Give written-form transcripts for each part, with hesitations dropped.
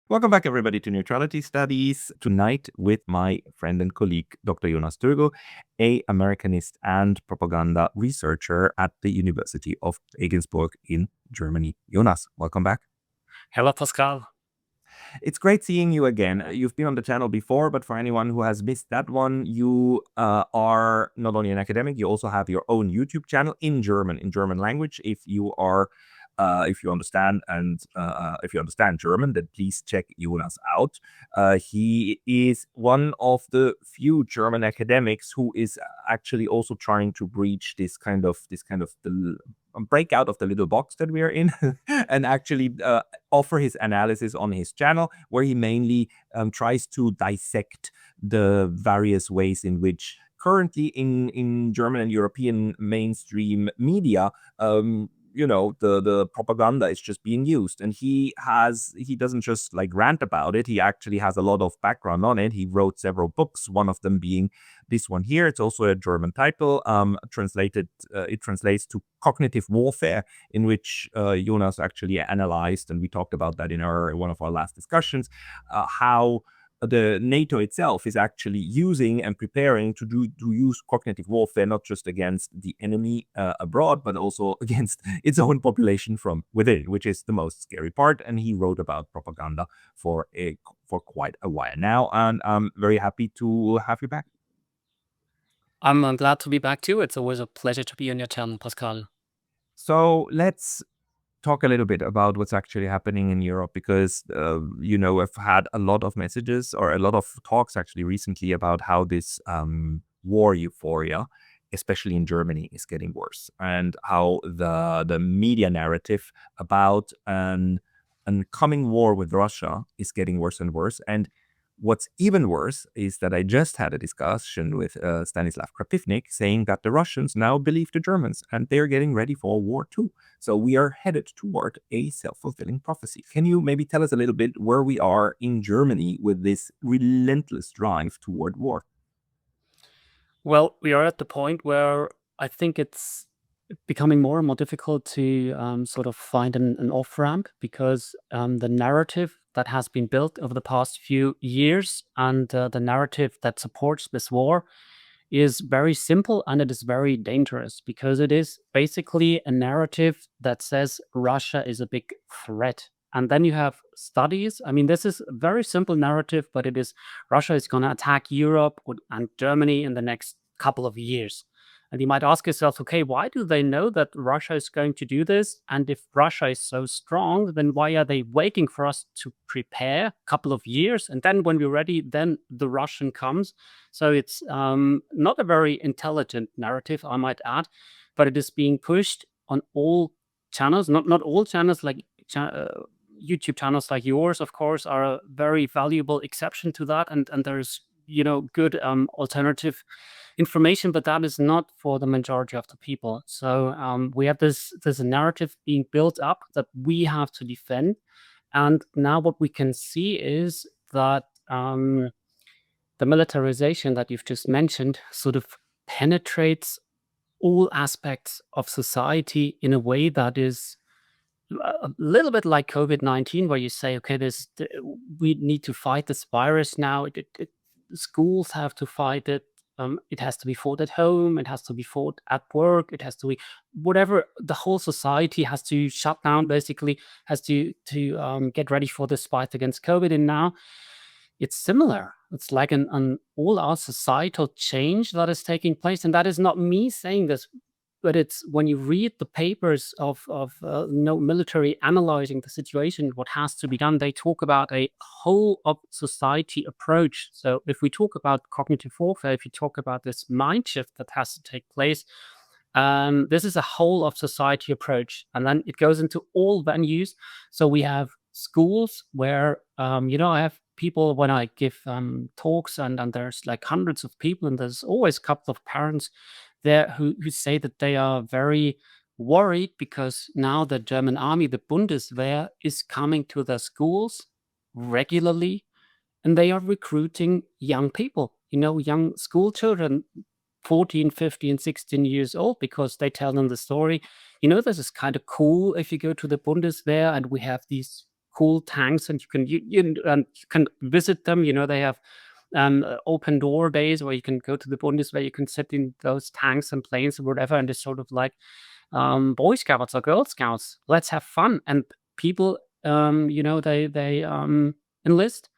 Welcome back, everybody, to Neutrality Studies. Tonight, with my friend and colleague, Dr. Jonas Tögel, a Americanist and propaganda researcher at the University of Regensburg in Germany. Jonas, welcome back. Hello, Pascal. It's great seeing you again. You've been on the channel before, but for anyone who has missed that one, you are not only an academic, you also have your own YouTube channel in German language. If you understand German, then please check Jonas out. He is one of the few German academics who is actually also trying to breach this kind of the break out of the little box that we are in and actually offer his analysis on his channel, where he mainly tries to dissect the various ways in which currently in German and European mainstream media, the propaganda is just being used. And he doesn't just like rant about it. He actually has a lot of background on it. He wrote several books, one of them being this one here. It's also a German title. It translates to Cognitive Warfare, in which Jonas actually analyzed, and we talked about that in one of our last discussions, how the NATO itself is actually using and preparing to use cognitive warfare, not just against the enemy abroad, but also against its own population from within, which is the most scary part. And he wrote about propaganda for quite a while now, and I'm very happy to have you back. I'm glad to be back too. It's always a pleasure to be on your channel, Pascal. So let's talk a little bit about what's actually happening in Europe, because I've had a lot of messages or a lot of talks actually recently about how this war euphoria, especially in Germany, is getting worse, and how the media narrative about an coming war with Russia is getting worse and worse. And what's even worse is that I just had a discussion with Stanislav Krapivnik saying that the Russians now believe the Germans and they're getting ready for war too. So we are headed toward a self-fulfilling prophecy. Can you maybe tell us a little bit where we are in Germany with this relentless drive toward war? Well, we are at the point where I think it's becoming more and more difficult to sort of find an off-ramp, because the narrative that has been built over the past few years and the narrative that supports this war is very simple, and it is very dangerous, because it is basically a narrative that says Russia is a big threat. And then you have studies. I mean, this is a very simple narrative, but it is Russia is going to attack Europe and Germany in the next couple of years. And you might ask yourself, okay, why do they know that Russia is going to do this? And if Russia is so strong, then why are they waiting for us to prepare a couple of years? And then when we're ready, then the Russian comes. So it's not a very intelligent narrative, I might add, but it is being pushed on all channels, not all channels, like YouTube channels like yours, of course, are a very valuable exception to that. And there's, good alternative information, but that is not for the majority of the people. So we have this narrative being built up that we have to defend. And now what we can see is that the militarization that you've just mentioned sort of penetrates all aspects of society in a way that is a little bit like COVID-19, where you say, okay, we need to fight this virus now. Schools have to fight it. It has to be fought at home. It has to be fought at work. It has to be whatever. The whole society has to shut down, basically, has to get ready for this fight against COVID. And now it's similar. It's like an all-out societal change that is taking place. And that is not me saying this, but it's when you read the papers of military analyzing the situation, what has to be done, they talk about a whole of society approach. So if we talk about cognitive warfare, if you talk about this mind shift that has to take place, this is a whole of society approach. And then it goes into all venues. So we have schools where, I have people when I give talks, and there's like hundreds of people, and there's always a couple of parents there who say that they are very worried because now the German army, the Bundeswehr, is coming to their schools regularly, and they are recruiting young people, young school children, 14, 15, 16 years old, because they tell them the story. This is kind of cool if you go to the Bundeswehr, and we have these cool tanks, and you can visit them. They have open door days where you can go to the Bundeswehr, you can sit in those tanks and planes or whatever, and it's sort of like Boy Scouts or Girl Scouts. Let's have fun. And people, they enlist.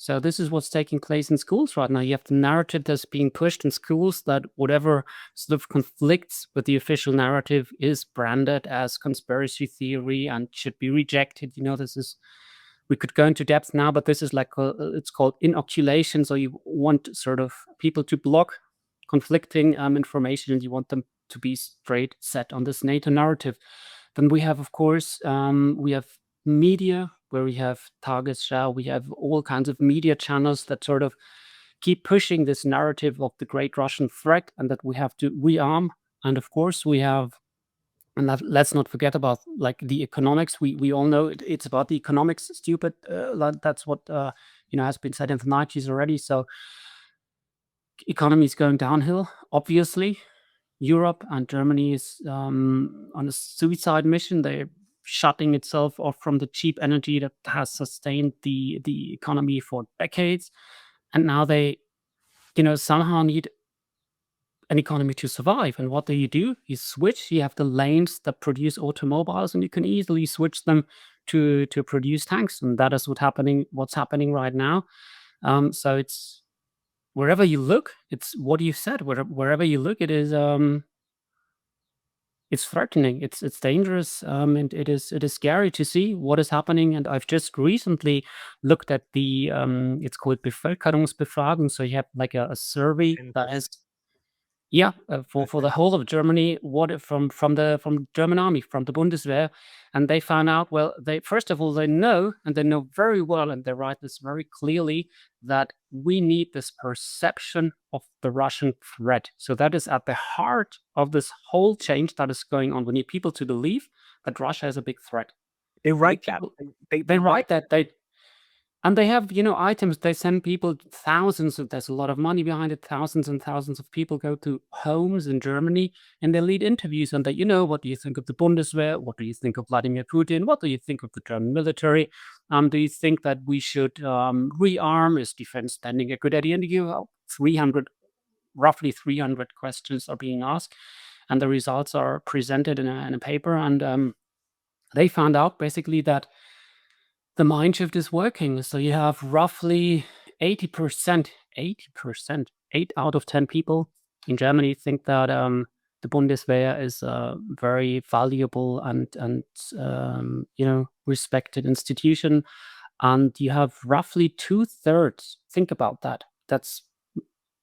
So this is what's taking place in schools right now. You have the narrative that's being pushed in schools that whatever sort of conflicts with the official narrative is branded as conspiracy theory and should be rejected. We could go into depth now, but this is like it's called inoculation. So you want sort of people to block conflicting information, and you want them to be straight set on this NATO narrative. Then we have, of course, we have media, where we have Tagesschau, we have all kinds of media channels that sort of keep pushing this narrative of the great Russian threat and that we have to rearm. And of course, we have, and let's not forget about like the economics. We all know it's about the economics, stupid. That's what has been said in the 90s already. So economy is going downhill, obviously. Europe and Germany is on a suicide mission. They're shutting itself off from the cheap energy that has sustained the economy for decades. And now they, somehow need an economy to survive. And what do? You switch. You have the lanes that produce automobiles, and you can easily switch them to produce tanks. And that is what's happening right now. So it's wherever you look, it's what you said. Wherever you look, it is it's threatening. It's dangerous, and it is scary to see what is happening. And I've just recently looked at the it's called Bevölkerungsbefragung. So you have like a survey that is for the whole of Germany, from the German army, from the Bundeswehr, and they found out, well, they first of all they know very well, and they write this very clearly, that we need this perception of the Russian threat. So that is at the heart of this whole change that is going on. We need people to believe that Russia is a big threat. They write that. They write that. And they have, items. They send people thousands. There's a lot of money behind it. Thousands and thousands of people go to homes in Germany, and they lead interviews. And they, what do you think of the Bundeswehr? What do you think of Vladimir Putin? What do you think of the German military? Do you think that we should rearm? Is defense spending a good idea? And roughly 300 questions are being asked, and the results are presented in a paper. And they found out basically that the mind shift is working. So you have roughly 80%, 8 out of 10 people in Germany think that the Bundeswehr is a very valuable and respected institution. And you have roughly 2/3. Think about that. That's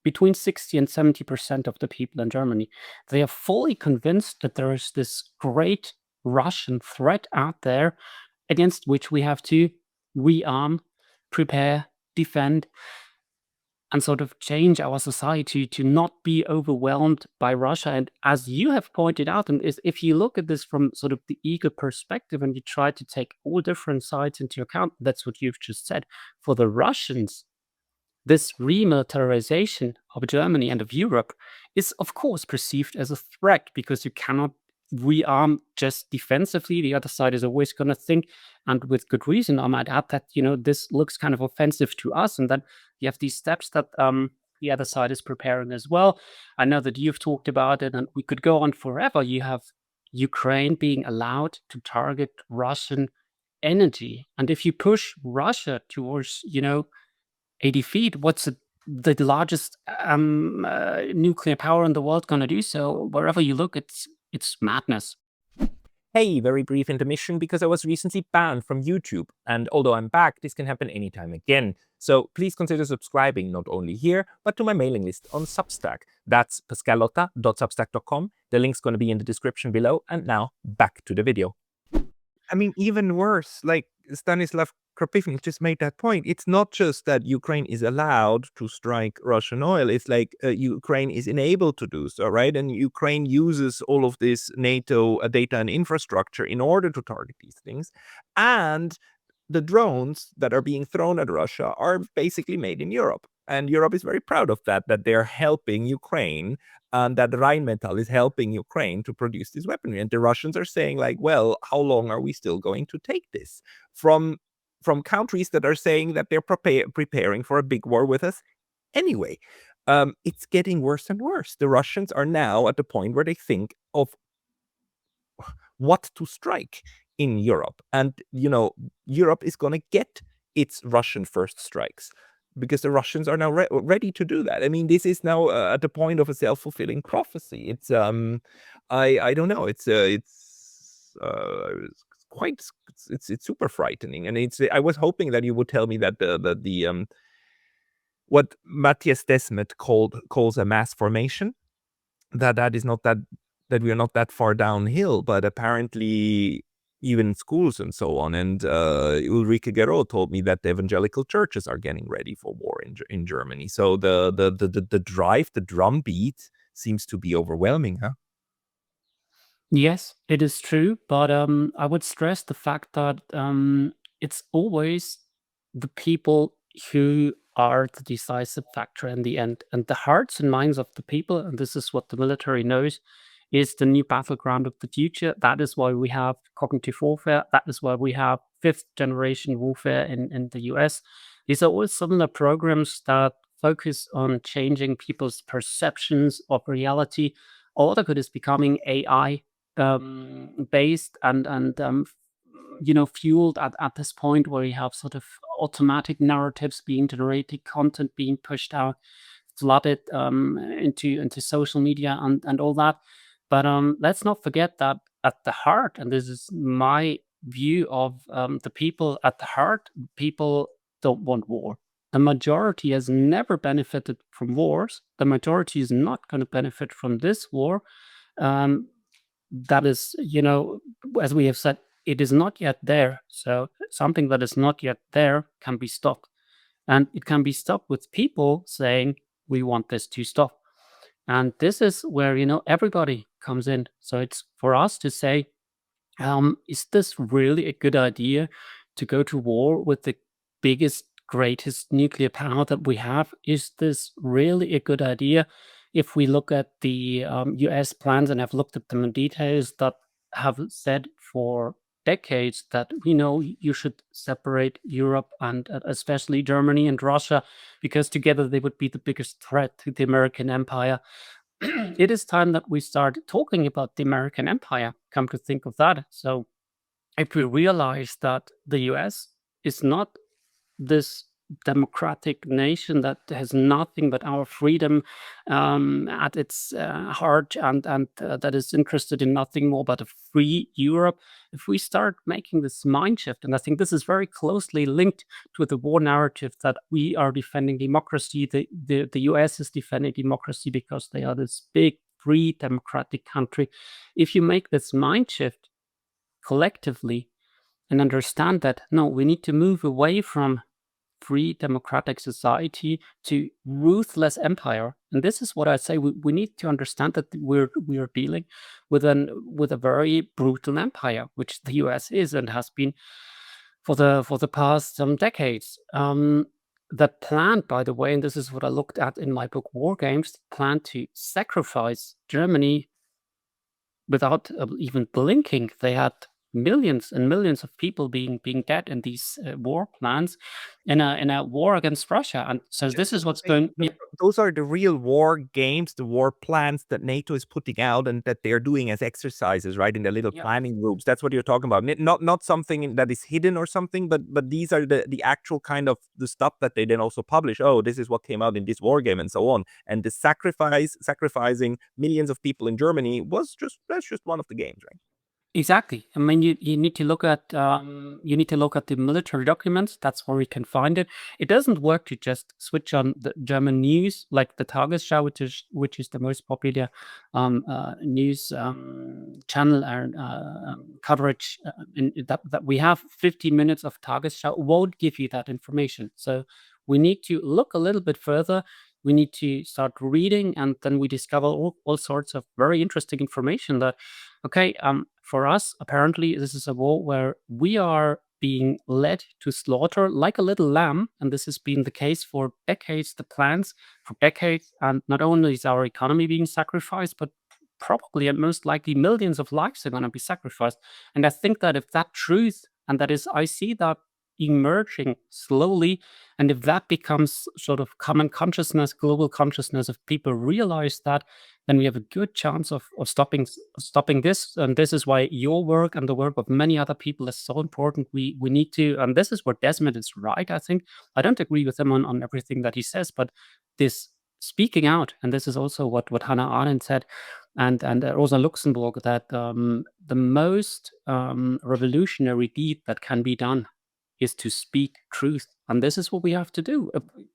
between 60 and 70% of the people in Germany. They are fully convinced that there is this great Russian threat out there against which we have to rearm, prepare, defend, and sort of change our society to not be overwhelmed by Russia. And as you have pointed out, and if you look at this from sort of the ego perspective and you try to take all different sides into account, that's what you've just said. For the Russians, this remilitarization of Germany and of Europe is, of course, perceived as a threat, because you cannot rearm just defensively. The other side is always going to think, and with good reason, I might add, that this looks kind of offensive to us, and then you have these steps that the other side is preparing as well. I know that you've talked about it, and we could go on forever. You have Ukraine being allowed to target Russian energy, and if you push Russia towards a defeat, what's the largest nuclear power in the world going to do? So wherever you look, it's madness. Hey, very brief intermission because I was recently banned from YouTube, and although I'm back, this can happen anytime again. So please consider subscribing not only here, but to my mailing list on Substack. That's pascalotta.substack.com. The link's going to be in the description below, and now back to the video. I mean, even worse, like Stanislav Kropivnik just made that point. It's not just that Ukraine is allowed to strike Russian oil. It's like Ukraine is enabled to do so, right? And Ukraine uses all of this NATO data and infrastructure in order to target these things. And the drones that are being thrown at Russia are basically made in Europe. And Europe is very proud of that they're helping Ukraine, and that Rheinmetall is helping Ukraine to produce this weaponry. And the Russians are saying, like, well, how long are we still going to take this? From from countries that are saying that they're preparing for a big war with us anyway. It's getting worse and worse. The Russians are now at the point where they think of what to strike in Europe. And, Europe is going to get its Russian first strikes because the Russians are now ready to do that. I mean, this is now at the point of a self-fulfilling prophecy. It's, I don't know. It's quite, it's super frightening. And I was hoping that you would tell me that the what Matthias Desmet calls a mass formation, that is not that we are not that far downhill, but apparently even schools and so on. And Ulrike Gero told me that the evangelical churches are getting ready for war in Germany. So the drive, the drumbeat seems to be overwhelming, huh? Yes, it is true, but I would stress the fact that it's always the people who are the decisive factor in the end, and the hearts and minds of the people, and this is what the military knows, is the new battleground of the future. That is why we have cognitive warfare. That is why we have fifth generation warfare in the US. These are all similar programs that focus on changing people's perceptions of reality. All of it is becoming AI based and fueled at this point where you have sort of automatic narratives being generated, content being pushed out, flooded into social media and all that. But let's not forget that at the heart, and this is my view of the people at the heart, people don't want war. The majority has never benefited from wars. The majority is not going to benefit from this war. Um, that is, as we have said, it is not yet there. So something that is not yet there can be stopped. And it can be stopped with people saying, we want this to stop. And this is where, everybody comes in. So it's for us to say, is this really a good idea to go to war with the biggest, greatest nuclear power that we have? Is this really a good idea? If we look at the US plans, and I've looked at them in details, that have said for decades that, you should separate Europe and especially Germany and Russia, because together they would be the biggest threat to the American empire. It is time that we start talking about the American empire, come to think of that. So if we realize that the US is not this democratic nation that has nothing but our freedom at its heart, and that is interested in nothing more but a free Europe. If we start making this mind shift, and I think this is very closely linked to the war narrative that we are defending democracy, the US is defending democracy because they are this big, free, democratic country. If you make this mind shift collectively and understand that, no, we need to move away from free democratic society to ruthless empire. And this is what I say. We need to understand that we are dealing with a very brutal empire, which the US is and has been for the past decades. That plan, by the way, and this is what I looked at in my book War Games, plan to sacrifice Germany without even blinking. They had millions and millions of people being dead in these war plans in a war against Russia. And so this is what's going. Those are the real war games, the war plans that NATO is putting out and that they're doing as exercises, right, in their little planning groups. That's what you're talking about. Not something that is hidden or something, but these are the actual kind of the stuff that they then also publish. Oh, this is what came out in this war game and so on. And the sacrificing millions of people in Germany that's just one of the games, right? Exactly. I mean, you need to look at the military documents. That's where we can find it. It doesn't work to just switch on the German news, like the Tagesschau, which is the most popular news channel and coverage. That we have 15 minutes of Tagesschau won't give you that information. So we need to look a little bit further. We need to start reading, and then we discover all sorts of very interesting information that, okay, for us, apparently, this is a war where we are being led to slaughter like a little lamb. And this has been the case for decades, the plans for decades. And not only is our economy being sacrificed, but probably and most likely millions of lives are going to be sacrificed. And I think that if that truth, and that is, I see that emerging slowly. And if that becomes sort of common consciousness, global consciousness, if people realize that, then we have a good chance of stopping this. And this is why your work and the work of many other people is so important. We need to, and this is where Desmond is right, I think. I don't agree with him on everything that he says, but this speaking out, and this is also what Hannah Arendt said, and Rosa Luxemburg, that the most revolutionary deed that can be done is to speak truth. And this is what we have to do.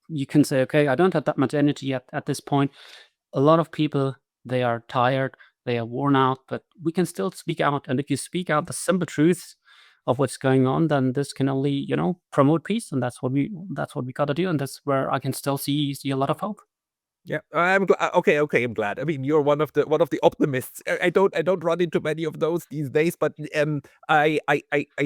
You can say, okay, I don't have that much energy at this point. A lot of people, they are tired, they are worn out, but we can still speak out. And if you speak out the simple truths of what's going on, then this can only, promote peace. And that's what we got to do. And that's where I can still see a lot of hope. Yeah, I'm glad. Okay, I'm glad. I mean, you're one of the optimists. I don't run into many of those these days, but I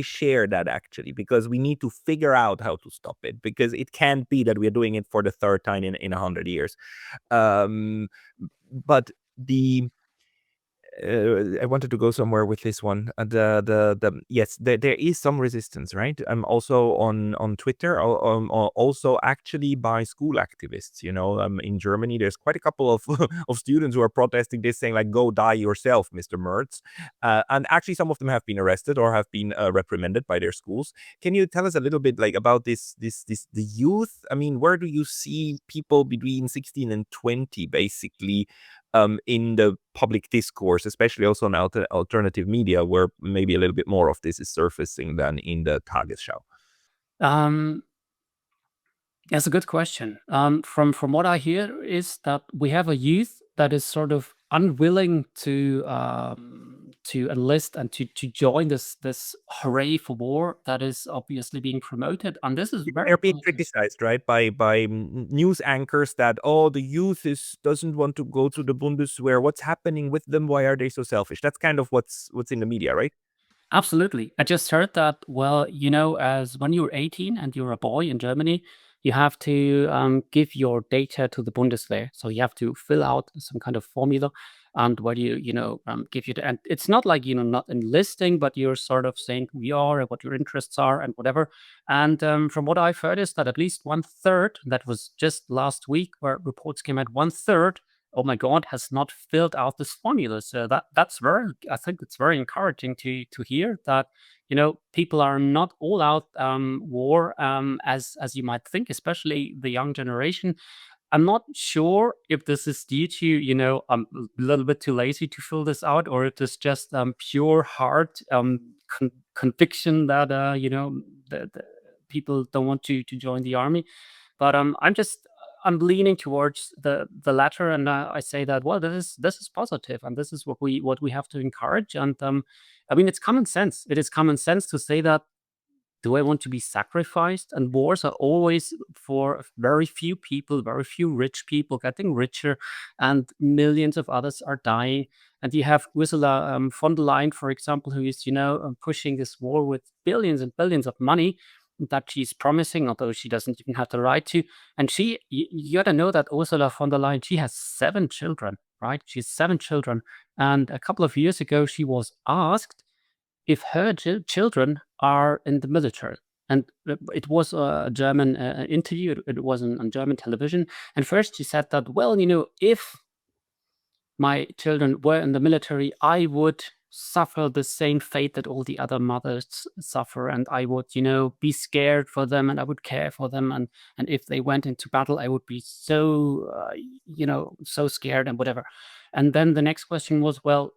share that actually, because we need to figure out how to stop it, because it can't be that we're doing it for the third time in 100 years. Um, but the I wanted to go somewhere with this one. Yes, there is some resistance, right? I'm also on Twitter, also actually by school activists. In Germany, there's quite a couple of of students who are protesting this, saying like, "Go die yourself, Mr. Merz," and actually some of them have been arrested or have been reprimanded by their schools. Can you tell us a little bit like about this the youth? I mean, where do you see people between 16 and 20 basically in the public discourse, especially also on alternative media, where maybe a little bit more of this is surfacing than in the Tagesschau? Um, That's a good question. From what I hear is that we have a youth that is sort of unwilling to enlist and to join this hooray for war that is obviously being promoted, and this is very They're being positive. criticized, right, by news anchors that, oh, the youth doesn't want to go to the Bundeswehr. What's happening with them? Why are they so selfish? That's kind of what's in the media, right? Absolutely. I just heard that, well, as when you're 18 and you're a boy in Germany, you have to give your data to the Bundeswehr. So you have to fill out some kind of formula, and where give you and it's not like, not enlisting, but you're sort of saying who you are and what your interests are and whatever. And from what I've heard is that at least one third, that was just last week where reports came out, one third, oh my God, has not filled out this formula. So that's I think it's very encouraging to hear that, people are not all out war, as you might think, especially the young generation. I'm not sure if this is due to, I'm a little bit too lazy to fill this out, or if it's just pure heart conviction that, the people don't want to join the army. But I'm leaning towards the latter, and I say that, well, this is positive, and this is what we have to encourage. And I mean, it's common sense. It is common sense to say that. Do I want to be sacrificed? And wars are always for very few people, very few rich people getting richer, and millions of others are dying. And you have Ursula von der Leyen, for example, who is, pushing this war with billions and billions of money that she's promising, although she doesn't even have the right to. And you got to know that Ursula von der Leyen, she has 7 children, right? She has 7 children. And a couple of years ago, she was asked if her children are in the military. And it was a German interview. It was on German television. And first she said that, well, if my children were in the military, I would suffer the same fate that all the other mothers suffer, and I would, be scared for them, and I would care for them, and if they went into battle, I would be so, so scared and whatever. And then the next question was, well,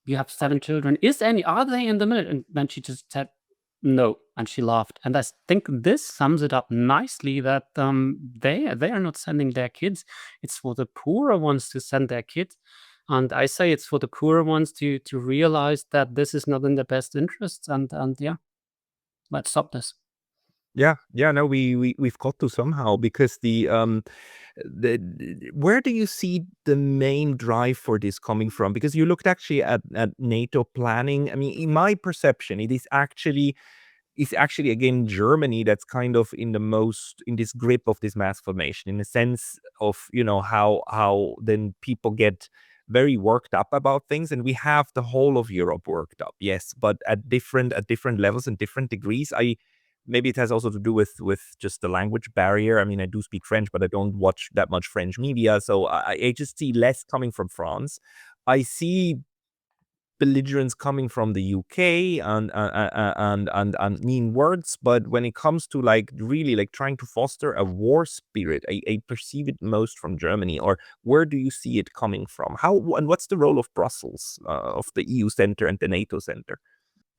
you have 7 children. Are they in the military? And then she just said no, and she laughed. And I think this sums it up nicely that they are not sending their kids. It's for the poorer ones to send their kids. And I say it's for the poorer ones to realize that this is not in their best interests. And yeah, let's stop this. Yeah, no, we've got to somehow, because where do you see the main drive for this coming from? Because you looked actually at NATO planning. I mean, in my perception, it's actually again Germany that's kind of in this grip of this mass formation, in the sense of how then people get very worked up about things, and we have the whole of Europe worked up, yes, but at different levels and different degrees. maybe it has also to do with just the language barrier. I mean, I do speak French, but I don't watch that much French media, so I just see less coming from France. I see belligerents coming from the UK and mean words, but when it comes to like really like trying to foster a war spirit, I perceive it most from Germany. Or where do you see it coming from? How and what's the role of Brussels, of the EU center and the NATO center?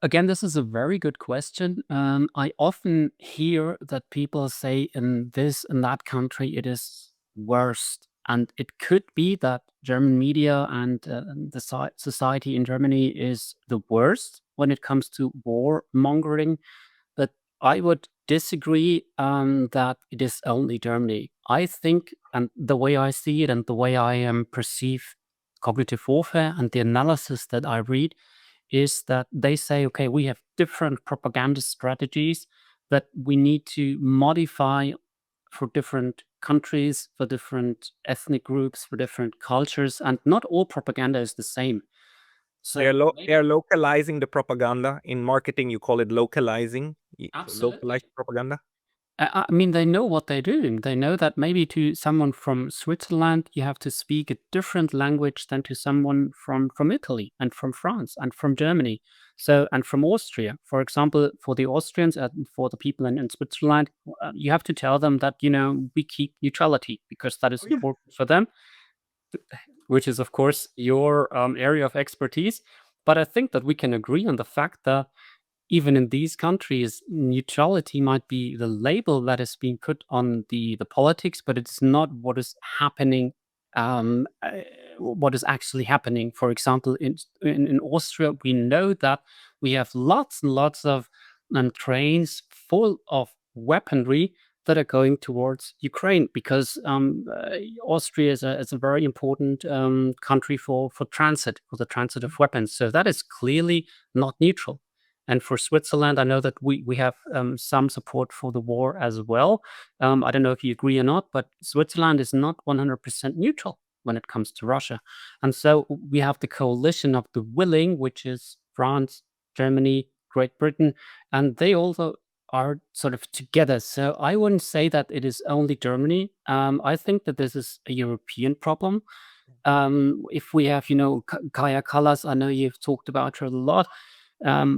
Again, this is a very good question. I often hear that people say in this in that country it is worst, and it could be that German media and the society in Germany is the worst when it comes to war mongering. But I would disagree that it is only Germany. I think, and the way I see it, and the way I perceive cognitive warfare and the analysis that I read is that they say, okay, we have different propaganda strategies that we need to modify for different countries, for different ethnic groups, for different cultures, and not all propaganda is the same. So They are localizing the propaganda. In marketing, you call it localizing. So localized absolutely. propaganda. I mean, they know what they're doing. They know that maybe to someone from Switzerland, you have to speak a different language than to someone from Italy and from France and from Germany. So, and from Austria. For example, for the Austrians and for the people in Switzerland, you have to tell them that, we keep neutrality because that is Oh, yeah. important for them, which is, of course, your area of expertise. But I think that we can agree on the fact that even in these countries, neutrality might be the label that is being put on the politics, but it's not what is happening. What is actually happening? For example, in Austria, we know that we have lots and lots of trains full of weaponry that are going towards Ukraine because Austria is a very important country for transit, for the transit of weapons. So that is clearly not neutral. And for Switzerland, I know that we have some support for the war as well. I don't know if you agree or not, but Switzerland is not 100% neutral when it comes to Russia. And so we have the coalition of the willing, which is France, Germany, Great Britain, and they also are sort of together. So I wouldn't say that it is only Germany. I think that this is a European problem. If we have, Kaya Kallas, I know you've talked about her a lot.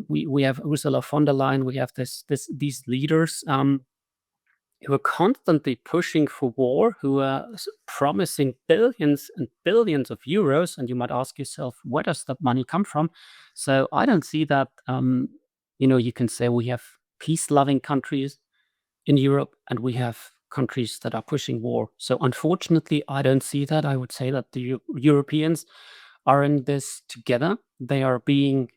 We have Ursula von der Leyen. We have these leaders who are constantly pushing for war, who are promising billions and billions of euros. And you might ask yourself, where does that money come from? So I don't see that. You can say we have peace-loving countries in Europe, and we have countries that are pushing war. So unfortunately, I don't see that. I would say that the Europeans are in this together. They are being,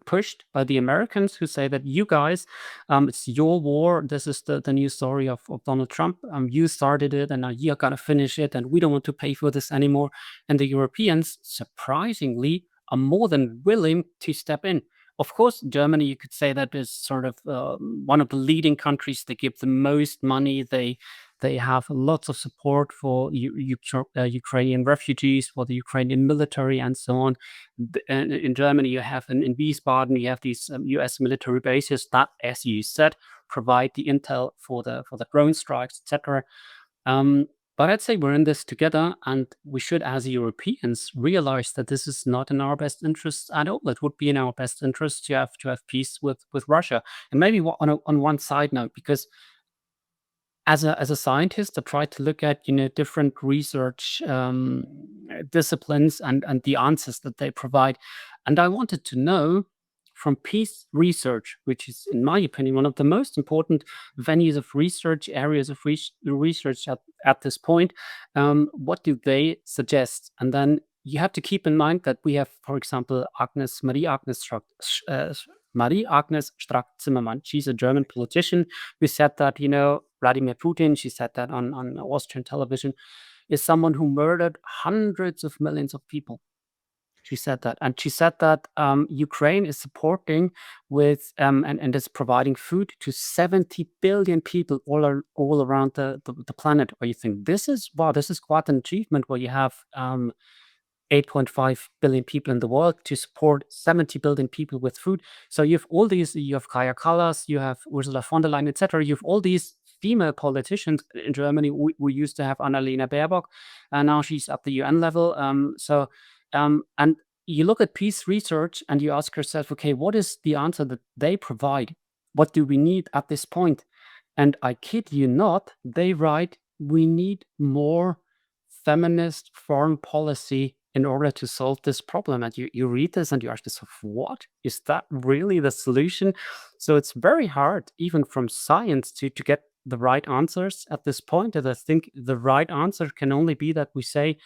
pushed by the Americans who say that you guys, it's your war. This is the new story of Donald Trump. You started it, and now you're gonna finish it, and we don't want to pay for this anymore. And the Europeans, surprisingly, are more than willing to step in. Of course, Germany, you could say that is sort of one of the leading countries. They give the most money. They have lots of support for Ukrainian refugees, for the Ukrainian military, and so on. And in Germany, you have in Wiesbaden, you have these U.S. military bases that, as you said, provide the intel for the drone strikes, etc. But I'd say we're in this together, and we should, as Europeans, realize that this is not in our best interests at all. It would be in our best interest to have peace with Russia. And maybe on one side note, because as a scientist, I try to look at different research disciplines and the answers that they provide, and I wanted to know from peace research, which is, in my opinion, one of the most important venues of research, areas of research at this point. What do they suggest? And then you have to keep in mind that we have, for example, Marie Agnes Strack-Zimmermann. She's a German politician who said that, Vladimir Putin, she said that on Austrian television, is someone who murdered hundreds of millions of people. She said that. And she said that Ukraine is supporting with and is providing food to 70 billion people all around the planet. Where you think this is quite an achievement where you have 8.5 billion people in the world to support 70 billion people with food. So you have all these, you have Kaya Kallas, you have Ursula von der Leyen, etc. You have all these female politicians in Germany. We used to have Annalena Baerbock, and now she's at the UN level. And you look at peace research and you ask yourself, okay, what is the answer that they provide? What do we need at this point? And I kid you not, they write, we need more feminist foreign policy in order to solve this problem. And you read this and you ask yourself, what? Is that really the solution? So it's very hard, even from science, to get the right answers at this point. And I think the right answer can only be that we say,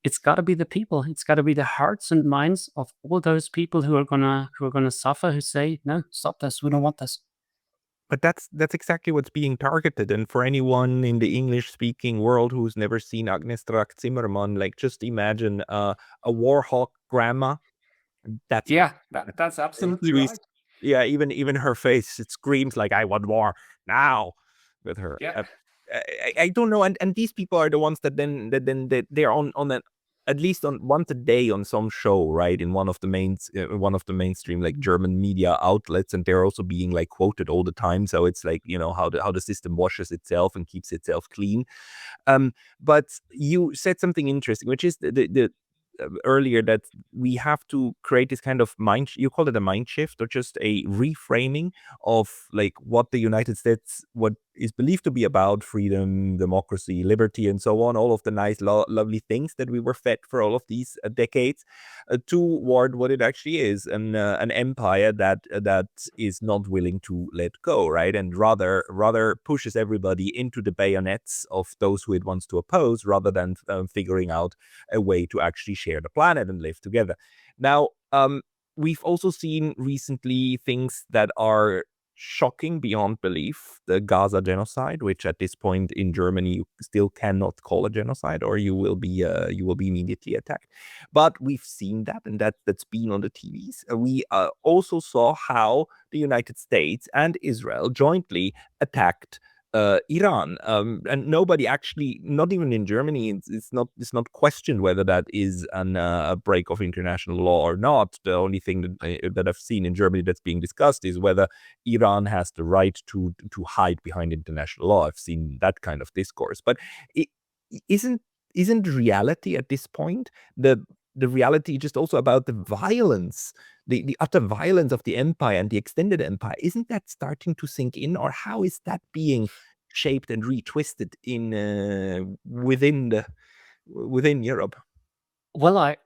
it's got to be the people. It's got to be the hearts and minds of all those people who are gonna suffer, who say, no, stop this. We don't want this. But that's exactly what's being targeted. And for anyone in the English-speaking world who's never seen Agnes Strack-Zimmermann, like just imagine a war hawk grandma. That's Yeah, that's absolutely we, right. yeah, even her face, it screams like I want war now with her. Yeah. I don't know, and these people are the ones that they're on an at least on once a day on some show, right? In one of the mainstream like German media outlets, and they're also being like quoted all the time. So it's like, you know, how the system washes itself and keeps itself clean. But you said something interesting, which is the earlier, that we have to create this kind of you call it a mind shift, or just a reframing of like what the United States, what is believed to be about freedom, democracy, liberty, and so on, all of the nice, lovely things that we were fed for all of these decades, toward what it actually is, an empire that is not willing to let go, right? And rather pushes everybody into the bayonets of those who it wants to oppose, rather than figuring out a way to actually share the planet and live together. Now, we've also seen recently things that are shocking beyond belief. The Gaza genocide, which at this point in Germany you still cannot call a genocide, or you will be immediately attacked. But we've seen that, and that's been on the TVs. We also saw how the United States and Israel jointly attacked Iran, and nobody actually, not even in Germany, it's not questioned whether that is a break of international law or not. The only thing that I've seen in Germany that's being discussed is whether Iran has the right to hide behind international law. I've seen that kind of discourse, but it isn't reality at this point the reality just also about the violence, the utter violence of the empire and the extended empire? Isn't that starting to sink in, or how is that being shaped and retwisted within Europe? Well, I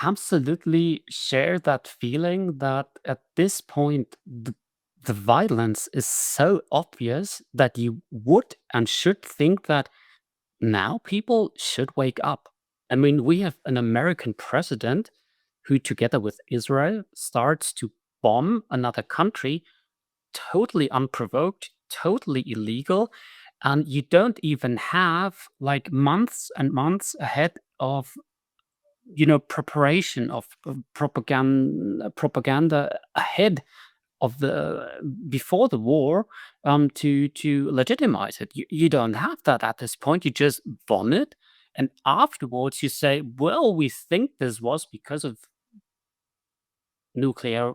absolutely share that feeling that at this point, the violence is so obvious that you would and should think that now people should wake up. I mean, we have an American president who, together with Israel, starts to bomb another country totally unprovoked, totally illegal. And you don't even have like months and months ahead of preparation of propaganda ahead of the before the war to legitimize it. You don't have that at this point. You just bomb it, and afterwards you say, well, we think this was because of nuclear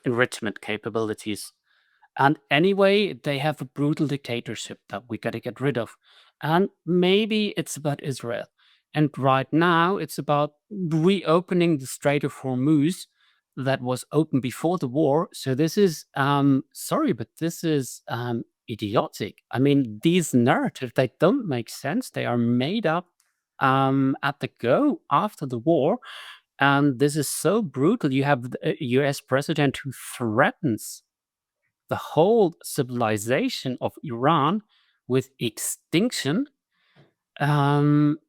enrichment capabilities. And anyway, they have a brutal dictatorship that we got to get rid of. And maybe it's about Israel. And right now, it's about reopening the Strait of Hormuz that was open before the war. So this is, sorry, but this is idiotic. I mean, these narratives, they don't make sense. They are made up at the go after the war. And this is so brutal. You have a US president who threatens the whole civilization of Iran with extinction. Um,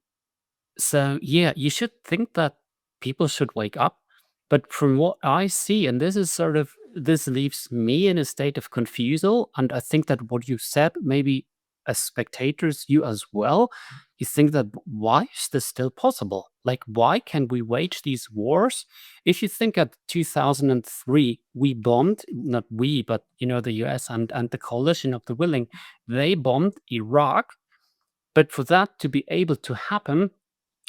so yeah, you should think that people should wake up. But from what I see, and this leaves me in a state of confusion. And I think that what you said, maybe as spectators, you as well, you think that why is this still possible? Like, why can we wage these wars? If you think at 2003, we bombed, not we, but the US and the coalition of the willing, they bombed Iraq. But for that to be able to happen,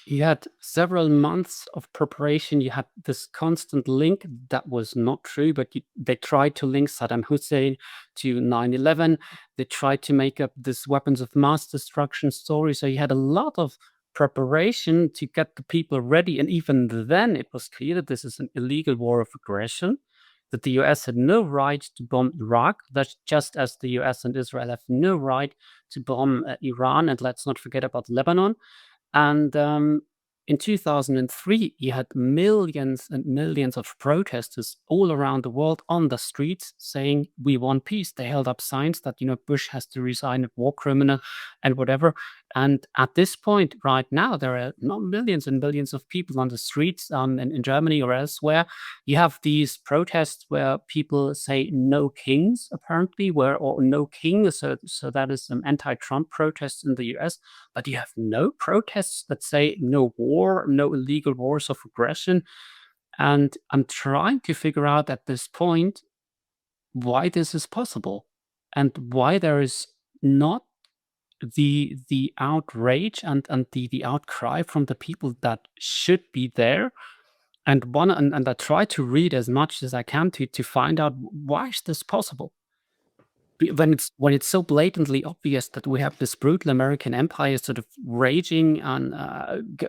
You had several months of preparation. You had this constant link that was not true, but they tried to link Saddam Hussein to 9/11. They tried to make up this weapons of mass destruction story. So you had a lot of preparation to get the people ready. And even then, it was clear that this is an illegal war of aggression, that the US had no right to bomb Iraq. That's just as the US and Israel have no right to bomb Iran. And let's not forget about Lebanon. And in 2003, you had millions and millions of protesters all around the world on the streets saying, "We want peace." They held up signs that, Bush has to resign, a war criminal, and whatever. And at this point, right now, there are not millions and millions of people on the streets in Germany or elsewhere. You have these protests where people say "no kings," apparently, or "no king." So that is some anti-Trump protests in the US, but you have no protests that say no war, no illegal wars of aggression. And I'm trying to figure out at this point why this is possible and why there is not the outrage and the outcry from the people that should be there. And I try to read as much as I can to find out why is this possible. When it's so blatantly obvious that we have this brutal American empire sort of raging and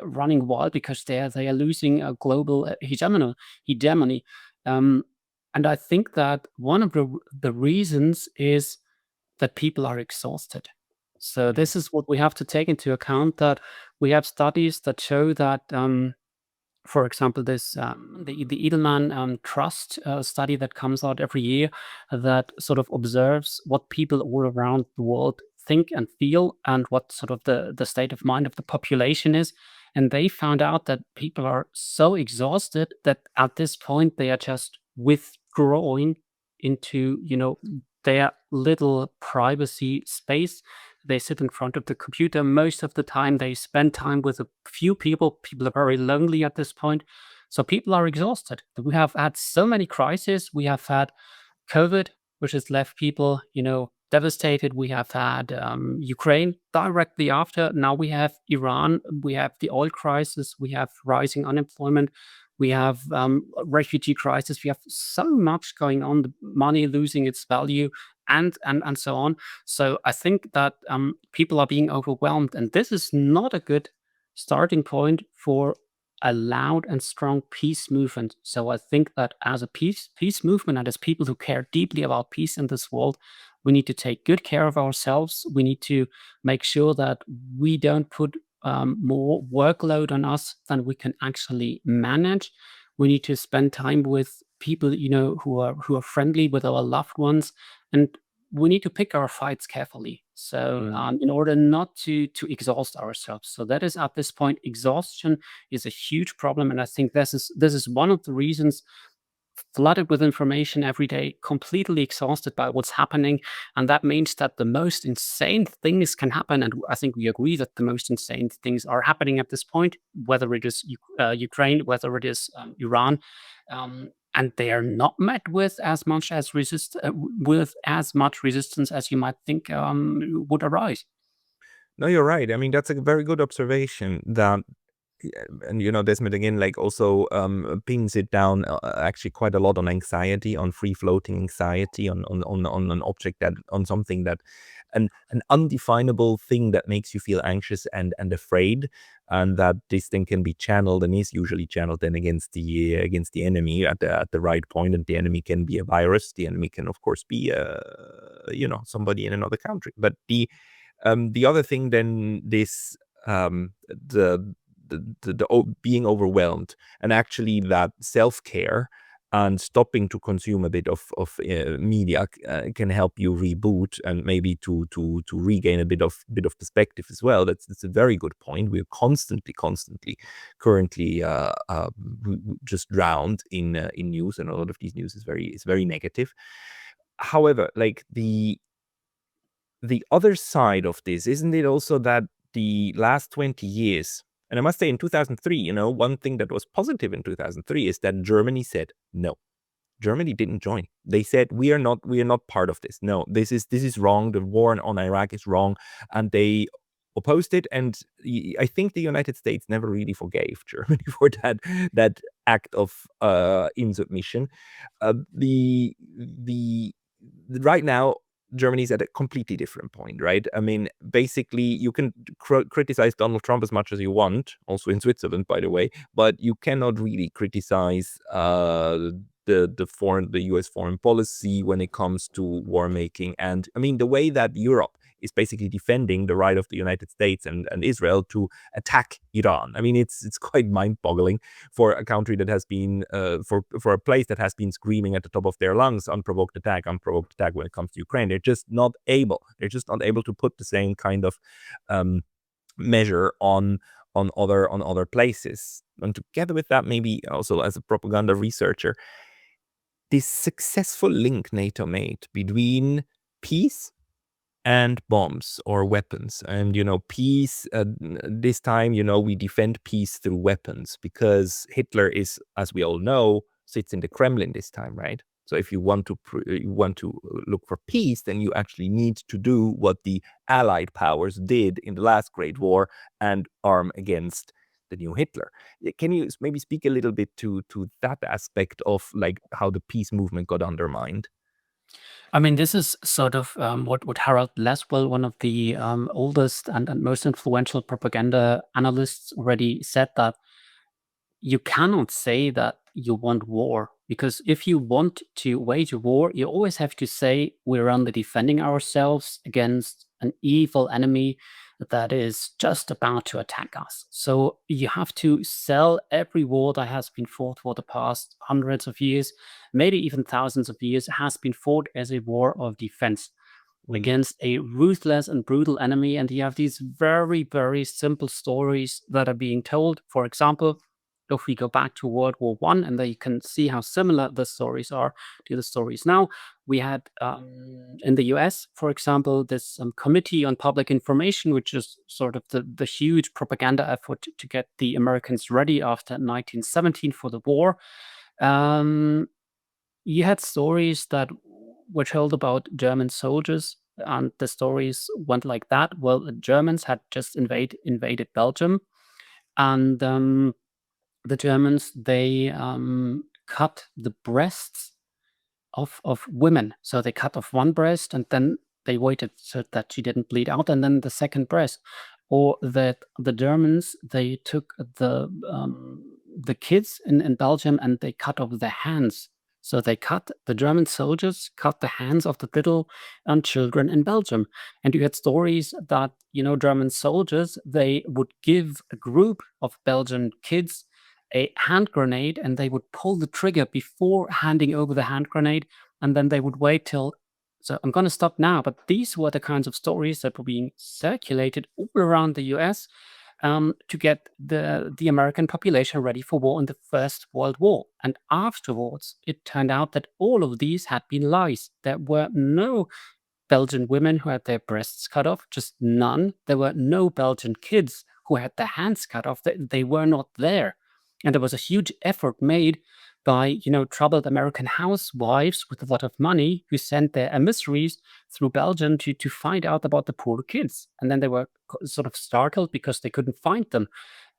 running wild because they are losing a global hegemony. Um, and I think that one of the reasons is that people are exhausted. So Mm. this is what we have to take into account, that we have studies that show that for example, this the Edelman Trust study that comes out every year that sort of observes what people all around the world think and feel and what sort of the state of mind of the population is. And they found out that people are so exhausted that at this point they are just withdrawing into, their little privacy space. They sit in front of the computer most of the time. They spend time with a few people. People are very lonely at this point. So people are exhausted. We have had so many crises. We have had COVID, which has left people, devastated. We have had Ukraine directly after. Now we have Iran. We have the oil crisis. We have rising unemployment. We have refugee crisis. We have so much going on. The money losing its value, and so on. So I think that people are being overwhelmed, and this is not a good starting point for a loud and strong peace movement. So I think that as a peace movement and as people who care deeply about peace in this world, we need to take good care of ourselves. We need to make sure that we don't put more workload on us than we can actually manage. We need to spend time with people, who are friendly with our loved ones, and we need to pick our fights carefully. So Mm. in order not to exhaust ourselves. So that is at this point, exhaustion is a huge problem, and I think this is one of the reasons, flooded with information every day, completely exhausted by what's happening. And that means that the most insane things can happen. And I think we agree that the most insane things are happening at this point, whether it is Ukraine, whether it is Iran. And they are not met with as much resistance as you might think would arise. No, you're right. I mean, that's a very good observation that, and Desmond again, like also pins it down actually quite a lot on anxiety, on free floating anxiety, on an object on something that, an undefinable thing that makes you feel anxious and afraid, and that this thing can be channeled and is usually channeled then against the enemy at the right point. And the enemy can be a virus. The enemy can of course be somebody in another country. But the other thing then, this the being overwhelmed, and actually that self-care and stopping to consume a bit of media can help you reboot, and maybe to regain a bit of perspective as well. That's a very good point. We're constantly currently just drowned in news, and a lot of these news is very negative. However, like the other side of this, isn't it also that the last 20 years, and I must say in 2003, one thing that was positive in 2003 is that Germany said no. Germany didn't join. They said we are not part of this. No, this is wrong. The war on Iraq is wrong, and they opposed it, and I think the United States never really forgave Germany for that act of insubmission. The right now Germany's at a completely different point, right? I mean, basically, you can criticize Donald Trump as much as you want, also in Switzerland, by the way, but you cannot really criticize the U.S. foreign policy when it comes to war making. And I mean, the way that Europe is basically defending the right of the United States and Israel to attack Iran. I mean, it's quite mind-boggling for a country that has been for a place that has been screaming at the top of their lungs, unprovoked attack when it comes to Ukraine. They're just not able to put the same kind of measure on other places. And together with that, maybe also as a propaganda researcher, this successful link NATO made between peace and bombs or weapons. And, peace, this time, we defend peace through weapons, because Hitler is, as we all know, sits in the Kremlin this time, right? So if you want to look for peace, then you actually need to do what the Allied powers did in the last Great War and arm against the new Hitler. Can you maybe speak a little bit to that aspect of like how the peace movement got undermined? I mean, this is sort of what Harold Laswell, one of the oldest and most influential propaganda analysts, already said, that you cannot say that you want war, because if you want to wage a war, you always have to say we're only defending ourselves against an evil enemy that is just about to attack us. So you have to sell every war that has been fought for the past hundreds of years, maybe even thousands of years, has been fought as a war of defense against a ruthless and brutal enemy. And you have these very, very simple stories that are being told. For example, if we go back to World War I, and there you can see how similar the stories are to the stories now. We had in the US, for example, this Committee on Public Information, which is sort of the huge propaganda effort to get the Americans ready after 1917 for the war. You had stories that were told about German soldiers, and the stories went like that. Well, the Germans had just invaded Belgium, and the Germans, they cut the breasts of women. So they cut off one breast, and then they waited so that she didn't bleed out, and then the second breast. Or that the Germans, they took the kids in Belgium, and they cut off their hands. So the German soldiers cut the hands of the little children in Belgium. And you had stories that, German soldiers, they would give a group of Belgian kids a hand grenade, and they would pull the trigger before handing over the hand grenade, and then they would wait till. So I'm going to stop now, but these were the kinds of stories that were being circulated all around the US to get the American population ready for war in the First World War. And afterwards, it turned out that all of these had been lies. There were no Belgian women who had their breasts cut off, just none. There were no Belgian kids who had their hands cut off. They were not there. And there was a huge effort made by, troubled American housewives with a lot of money, who sent their emissaries through Belgium to find out about the poor kids. And then they were sort of startled because they couldn't find them.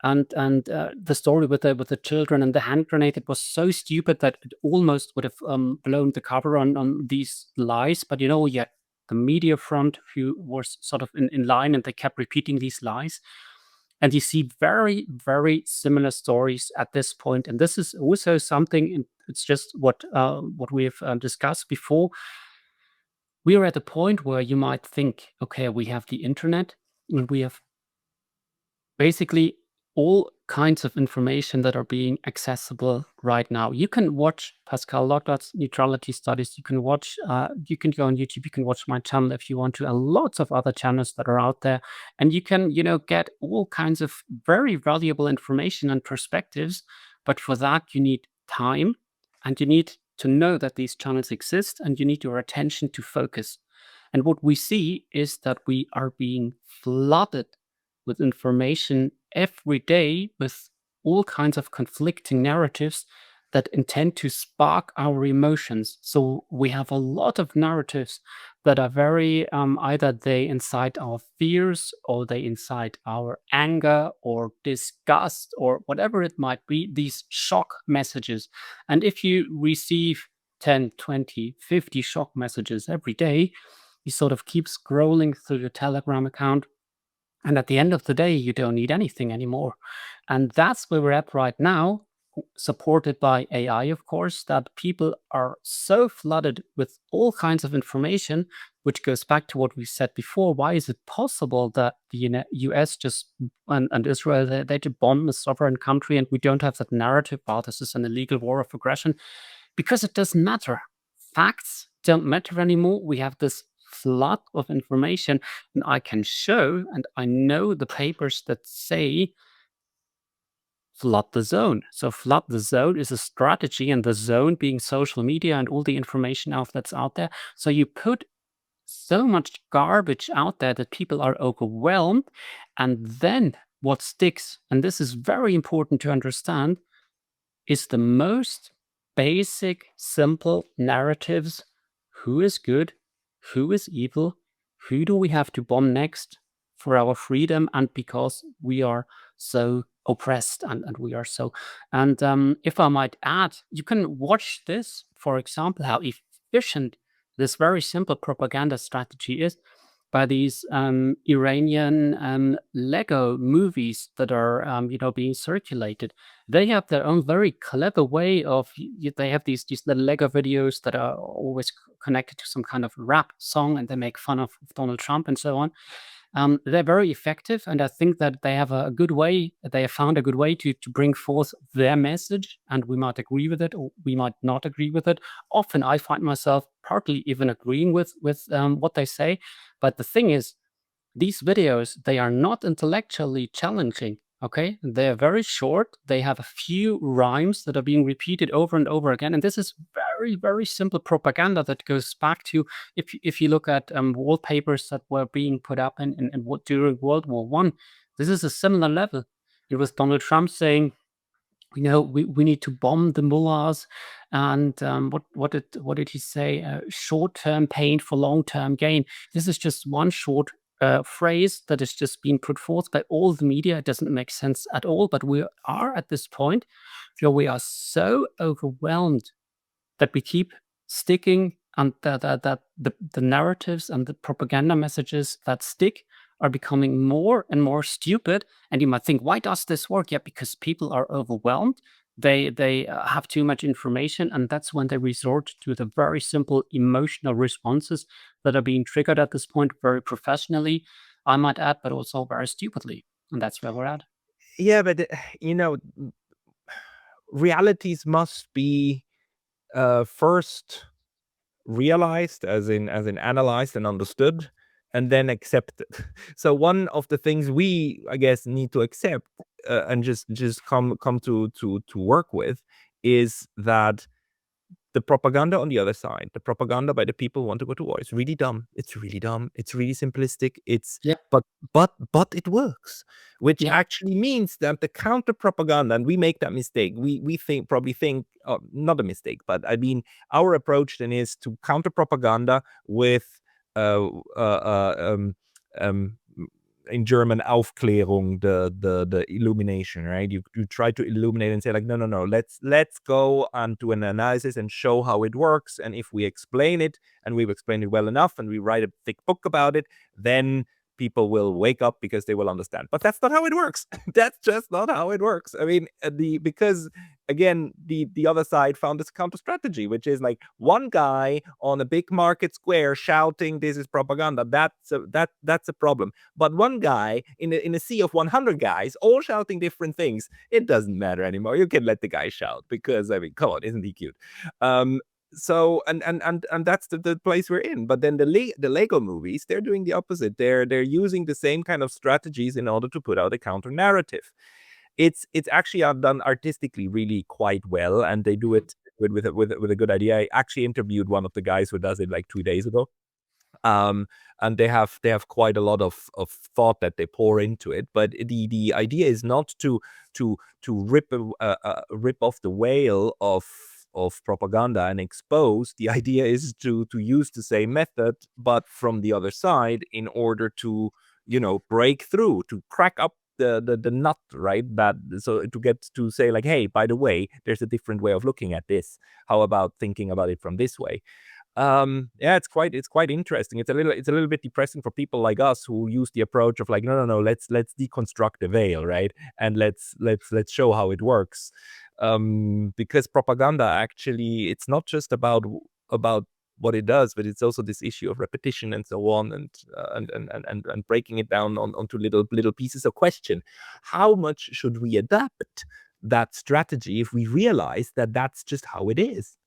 And the story with the children and the hand grenade, it was so stupid that it almost would have blown the cover on these lies. But, yet the media front, who was sort of in line, and they kept repeating these lies. And you see very, very similar stories at this point. And this is also something, it's just what we have discussed before. We are at a point where you might think, okay, we have the internet, and we have basically all kinds of information that are being accessible right now. You can watch Pascal Lottart's neutrality studies. You can watch, you can go on YouTube. You can watch my channel if you want to, and lots of other channels that are out there. And you can, get all kinds of very valuable information and perspectives. But for that, you need time, and you need to know that these channels exist, and you need your attention to focus. And what we see is that we are being flooded with information every day, with all kinds of conflicting narratives that intend to spark our emotions. So we have a lot of narratives that are very either they incite our fears or they incite our anger or disgust or whatever it might be, these shock messages. And if you receive 10, 20, 50 shock messages every day, you sort of keep scrolling through your Telegram account. And at the end of the day, you don't need anything anymore. And that's where we're at right now, supported by AI, of course, that people are so flooded with all kinds of information, which goes back to what we said before. Why is it possible that the US just and Israel, they just bomb a sovereign country and we don't have that narrative, oh, this is an illegal war of aggression? Because it doesn't matter. Facts don't matter anymore. We have this flood of information, and I can show, and I know the papers that say flood the zone. So flood the zone is a strategy, and the zone being social media and all the information that's out there. So you put so much garbage out there that people are overwhelmed, and then what sticks, and this is very important to understand, is the most basic, simple narratives. Who is good? Who is evil? Who do we have to bomb next for our freedom? And because we are so oppressed and we are so. And if I might add, you can watch this, for example, how efficient this very simple propaganda strategy is by these Iranian Lego movies that are, being circulated. They have their own very clever way of. They have these little Lego videos that are always connected to some kind of rap song, and they make fun of Donald Trump and so on. They're very effective, and I think that they have a good way. They have found a good way to bring forth their message, and we might agree with it or we might not agree with it. Often, I find myself partly even agreeing with what they say, but the thing is, these videos, they are not intellectually challenging. Okay, they're very short. They have a few rhymes that are being repeated over and over again, and this is very, very simple propaganda that goes back to if you look at wallpapers that were being put up during World War One. This is a similar level. It was Donald Trump saying, we need to bomb the mullahs, and what did he say? Short-term pain for long-term gain. This is just one short phrase that is just being put forth by all the media. It doesn't make sense at all, but we are at this point where we are so overwhelmed that we keep sticking, and that the narratives and the propaganda messages that stick are becoming more and more stupid. And you might think, why does this work? Yeah, because people are overwhelmed. They have too much information, and that's when they resort to the very simple emotional responses that are being triggered at this point very professionally, I might add, but also very stupidly. And that's where we're at. Yeah, but you know, realities must be first realized, as in analyzed and understood, and then accepted. So one of the things we, I guess, need to accept and just come to work with is that the propaganda on the other side, the propaganda by the people who want to go to war, it's really dumb. It's really dumb. It's really simplistic. Yeah, But it works, which yeah, actually means that the counter propaganda, and we make that mistake. We probably think not a mistake, but I mean our approach then is to counter propaganda with uh, uh, uh, um, um, in German Aufklärung, the illumination, right? You try to illuminate and say like, no, let's go and do an analysis and show how it works. And if we explain it and we've explained it well enough and we write a thick book about it, then people will wake up because they will understand. But that's not how it works. That's just not how it works. I mean, because again, the other side found this counter strategy, which is like one guy on a big market square shouting, "This is propaganda." That's a problem. But one guy in a sea of 100 guys, all shouting different things, it doesn't matter anymore. You can let the guy shout because I mean, come on, isn't he cute? So and that's the place we're in. But then the Lego movies, they're doing the opposite. They're using the same kind of strategies in order to put out a counter narrative. It's actually done artistically really quite well, and they do it with a good idea. I actually interviewed one of the guys who does it like 2 days ago. And they have quite a lot of thought that they pour into it. But the idea is not to rip off the whale of of propaganda and expose. The idea is to use the same method, but from the other side, in order to break through, to crack up the nut, right? That so to get to say like, hey, by the way, there's a different way of looking at this. How about thinking about it from this way? Yeah, it's quite interesting. It's a little bit depressing for people like us who use the approach of like, no, let's deconstruct the veil, right? And let's show how it works. Because propaganda, actually, it's not just about what it does, but it's also this issue of repetition and so on, and breaking it down onto little pieces. of question: how much should we adapt that strategy if we realize that that's just how it is?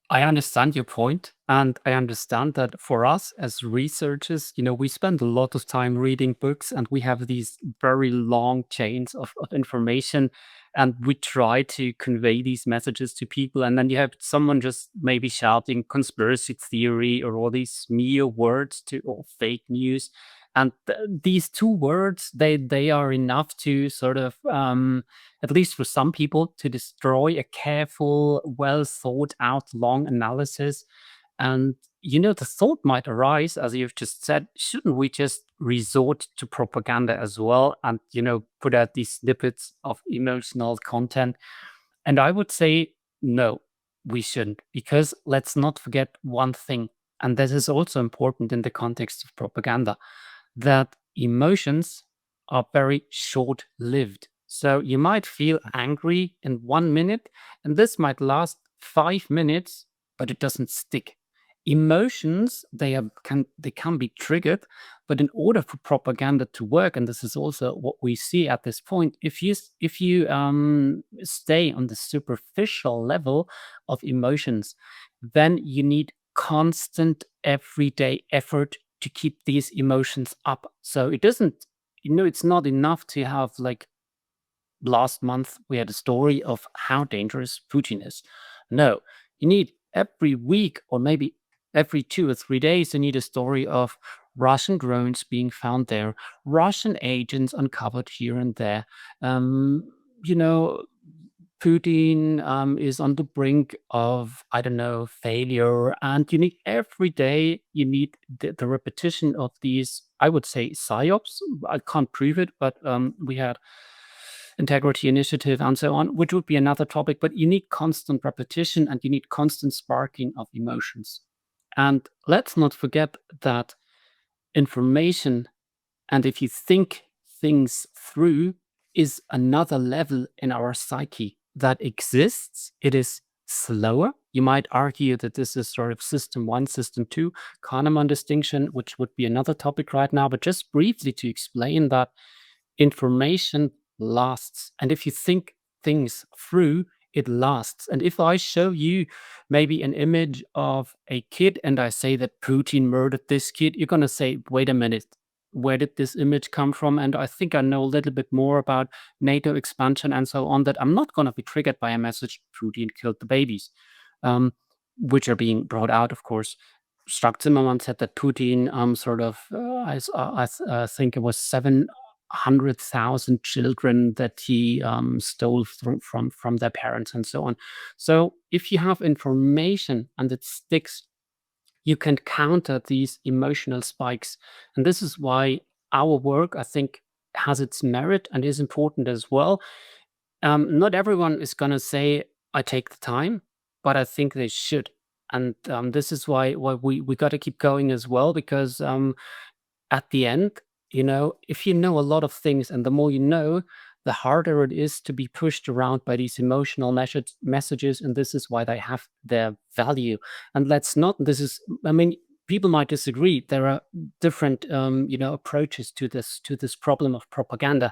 I understand your point, and I understand that for us as researchers, we spend a lot of time reading books and we have these very long chains of information, and we try to convey these messages to people. And then you have someone just maybe shouting conspiracy theory or all these mere words to or fake news. And these two words, they are enough to sort of at least for some people, to destroy a careful, well thought out, long analysis. And, the thought might arise, as you've just said, shouldn't we just resort to propaganda as well and, put out these snippets of emotional content? And I would say, no, we shouldn't, because let's not forget one thing. And this is also important in the context of propaganda, that emotions are very short lived. So you might feel angry in 1 minute, and this might last 5 minutes, but it doesn't stick. Emotions, they can be triggered, but in order for propaganda to work, and this is also what we see at this point, if you stay on the superficial level of emotions, then you need constant everyday effort to keep these emotions up. So it doesn't, it's not enough to have like last month we had a story of how dangerous Putin is. No, you need every week or maybe every 2 or 3 days, you need a story of Russian drones being found there, Russian agents uncovered here and there. You know, Putin is on the brink of, I don't know, failure. And you need every day, you need the repetition of these, I would say, psyops. I can't prove it, but we had integrity initiative and so on, which would be another topic. But you need constant repetition and you need constant sparking of emotions. And let's not forget that information, and if you think things through, is another level in our psyche that exists. It is slower. You might argue that this is sort of system one, system two, Kahneman distinction, which would be another topic right now. But just briefly to explain that information lasts. And if you think things through, it lasts. And if I show you maybe an image of a kid and I say that Putin murdered this kid, you're going to say, wait a minute, where did this image come from? And I think I know a little bit more about NATO expansion and so on, that I'm not going to be triggered by a message, Putin killed the babies, um, which are being brought out, of course. Strack Zimmerman said that Putin I think it was 700,000 children that he stole from their parents and so on. So if you have information and it sticks, you can counter these emotional spikes. And this is why our work, I think, has its merit and is important as well. Not everyone is going to say, I take the time, but I think they should. And this is why we got to keep going as well, because at the end, if you know a lot of things and the more you know, the harder it is to be pushed around by these emotional messages. And this is why they have their value. And let's not, I mean, people might disagree. There are different, approaches to this problem of propaganda.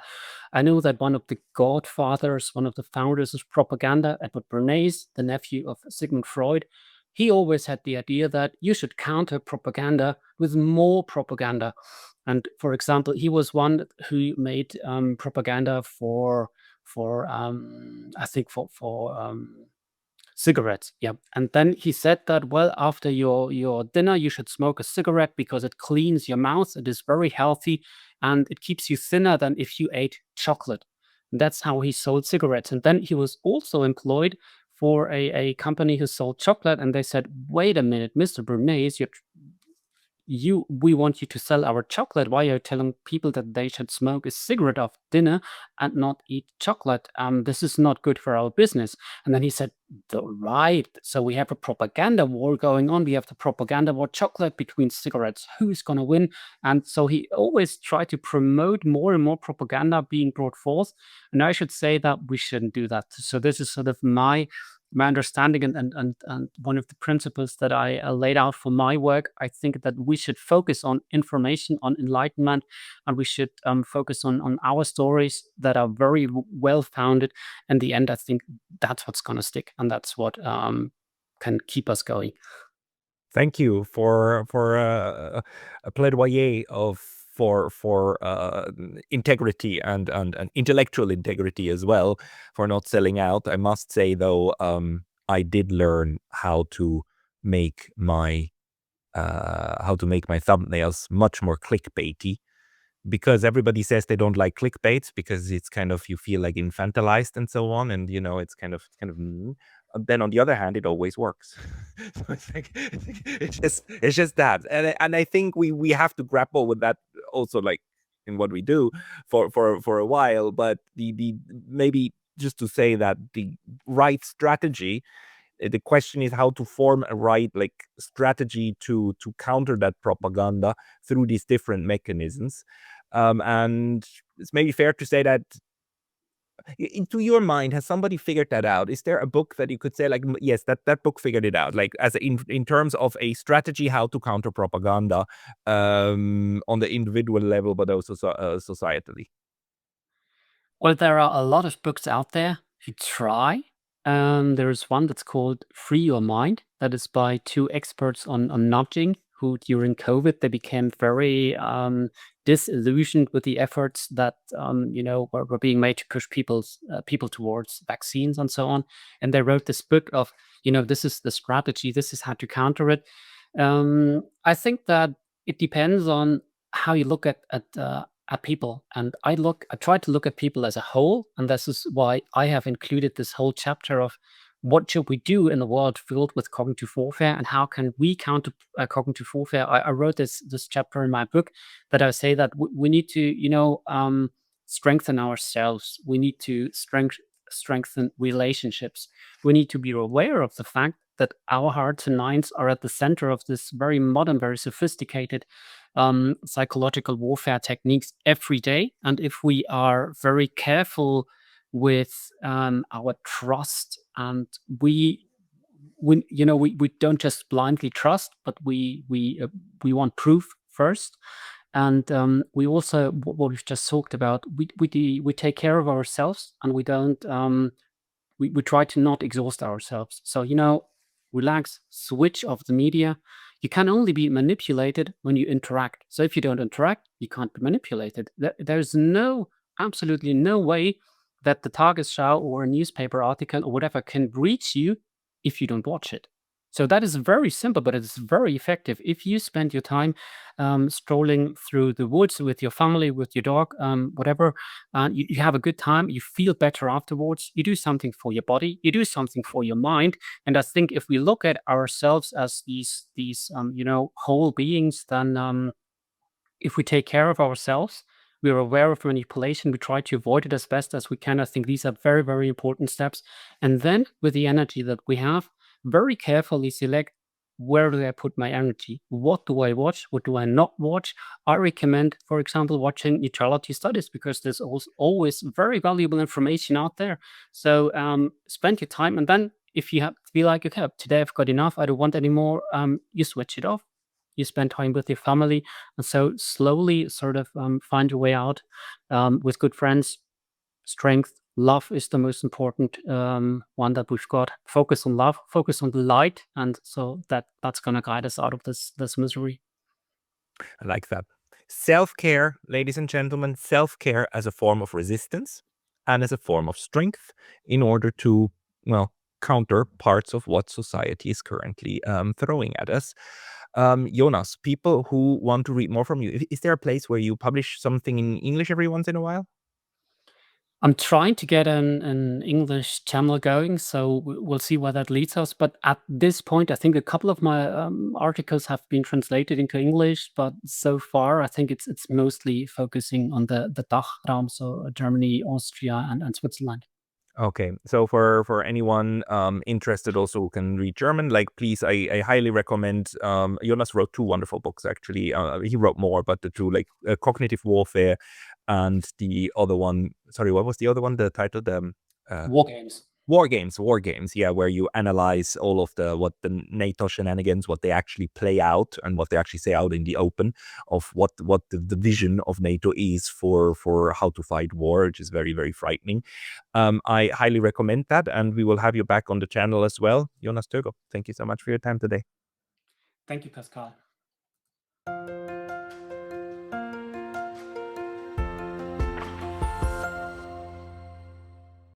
I know that one of the godfathers, one of the founders of propaganda, Edward Bernays, the nephew of Sigmund Freud, he always had the idea that you should counter propaganda with more propaganda. And for example, he was one who made propaganda I think for cigarettes. Yeah. And then he said that, well, after your dinner, you should smoke a cigarette because it cleans your mouth. It is very healthy and it keeps you thinner than if you ate chocolate. And that's how he sold cigarettes. And then he was also employed for a company who sold chocolate, and they said, "Wait a minute, Mr. Bernays, we want you to sell our chocolate. Why are you telling people that they should smoke a cigarette after dinner and not eat chocolate? This is not good for our business." And then he said, Right, so we have a propaganda war going on. We have the propaganda war, chocolate between cigarettes. Who's going to win?" And so he always tried to promote more and more propaganda being brought forth. And I should say that we shouldn't do that. So this is sort of my understanding and one of the principles that I laid out for my work. I think that we should focus on information, on enlightenment, and we should focus on our stories that are very well founded. In the end, I think that's what's going to stick, and that's what can keep us going. Thank you for a plaidoyer for integrity and intellectual integrity as well, for not selling out. I must say though, I did learn how to make my thumbnails much more clickbaity, because everybody says they don't like clickbaits because it's kind of, you feel like infantilized and so on, and it's kind of then on the other hand, it always works. So it's just that, and I think we have to grapple with that also, like in what we do for a while. But the maybe just to say that the right strategy, the question is how to form a right strategy to counter that propaganda through these different mechanisms. And it's maybe fair to say that, to your mind, has somebody figured that out? Is there a book that you could say like, yes, that book figured it out, like as in terms of a strategy how to counter propaganda, on the individual level, but also societally? Well, there are a lot of books out there who try. There's one that's called Free Your Mind, that is by two experts on nudging, who during COVID, they became very disillusioned with the efforts that were being made to push people towards vaccines and so on. And they wrote this book of, this is the strategy, this is how to counter it. I think that it depends on how you look at people, and I try to look at people as a whole, and this is why I have included this whole chapter of what should we do in a world filled with cognitive warfare, and how can we counter cognitive warfare. I wrote this chapter in my book, that I say that we need to strengthen ourselves. We need to strengthen relationships. We need to be aware of the fact that our hearts and minds are at the center of this very modern, very sophisticated psychological warfare techniques every day. And if we are very careful with our trust, and we don't just blindly trust, but we want proof first. And we also, what we've just talked about, we take care of ourselves, and we don't we try to not exhaust ourselves. So, relax, switch off the media. You can only be manipulated when you interact. So if you don't interact, you can't be manipulated. There's absolutely no way that the Tagesschau or a newspaper article or whatever can reach you if you don't watch it. So that is very simple, but it's very effective. If you spend your time strolling through the woods with your family, with your dog, whatever, you have a good time, you feel better afterwards, you do something for your body, you do something for your mind. And I think if we look at ourselves as these whole beings, then if we take care of ourselves, we are aware of manipulation, we try to avoid it as best as we can. I think these are very, very important steps. And then with the energy that we have, very carefully select, where do I put my energy? What do I watch? What do I not watch? I recommend, for example, watching neutrality studies, because there's always very valuable information out there. So spend your time, and then if you feel like, okay, today I've got enough, I don't want any more, you switch it off. You spend time with your family, and so slowly sort of find your way out with good friends. Strength, love is the most important one that we've got. Focus on love, focus on the light, and so that's going to guide us out of this misery. I like that. Self-care, ladies and gentlemen, self-care as a form of resistance and as a form of strength in order to, counter parts of what society is currently throwing at us. Jonas, people who want to read more from you, is there a place where you publish something in English every once in a while? I'm trying to get an English channel going, so we'll see where that leads us. But at this point, I think a couple of my articles have been translated into English, but so far, I think it's mostly focusing on the DACH realm, so Germany, Austria, and Switzerland. Okay, so for anyone interested also who can read German, like please, I highly recommend. Jonas wrote two wonderful books actually. He wrote more, but the two, like Cognitive Warfare, and the other one. Sorry, what was the other one? The title, War games. War Games, yeah, where you analyze all of what the NATO shenanigans, what they actually play out, and what they actually say out in the open of what the vision of NATO is for how to fight war, which is very, very frightening. I highly recommend that, and we will have you back on the channel as well. Jonas Tögel, thank you so much for your time today. Thank you, Pascal.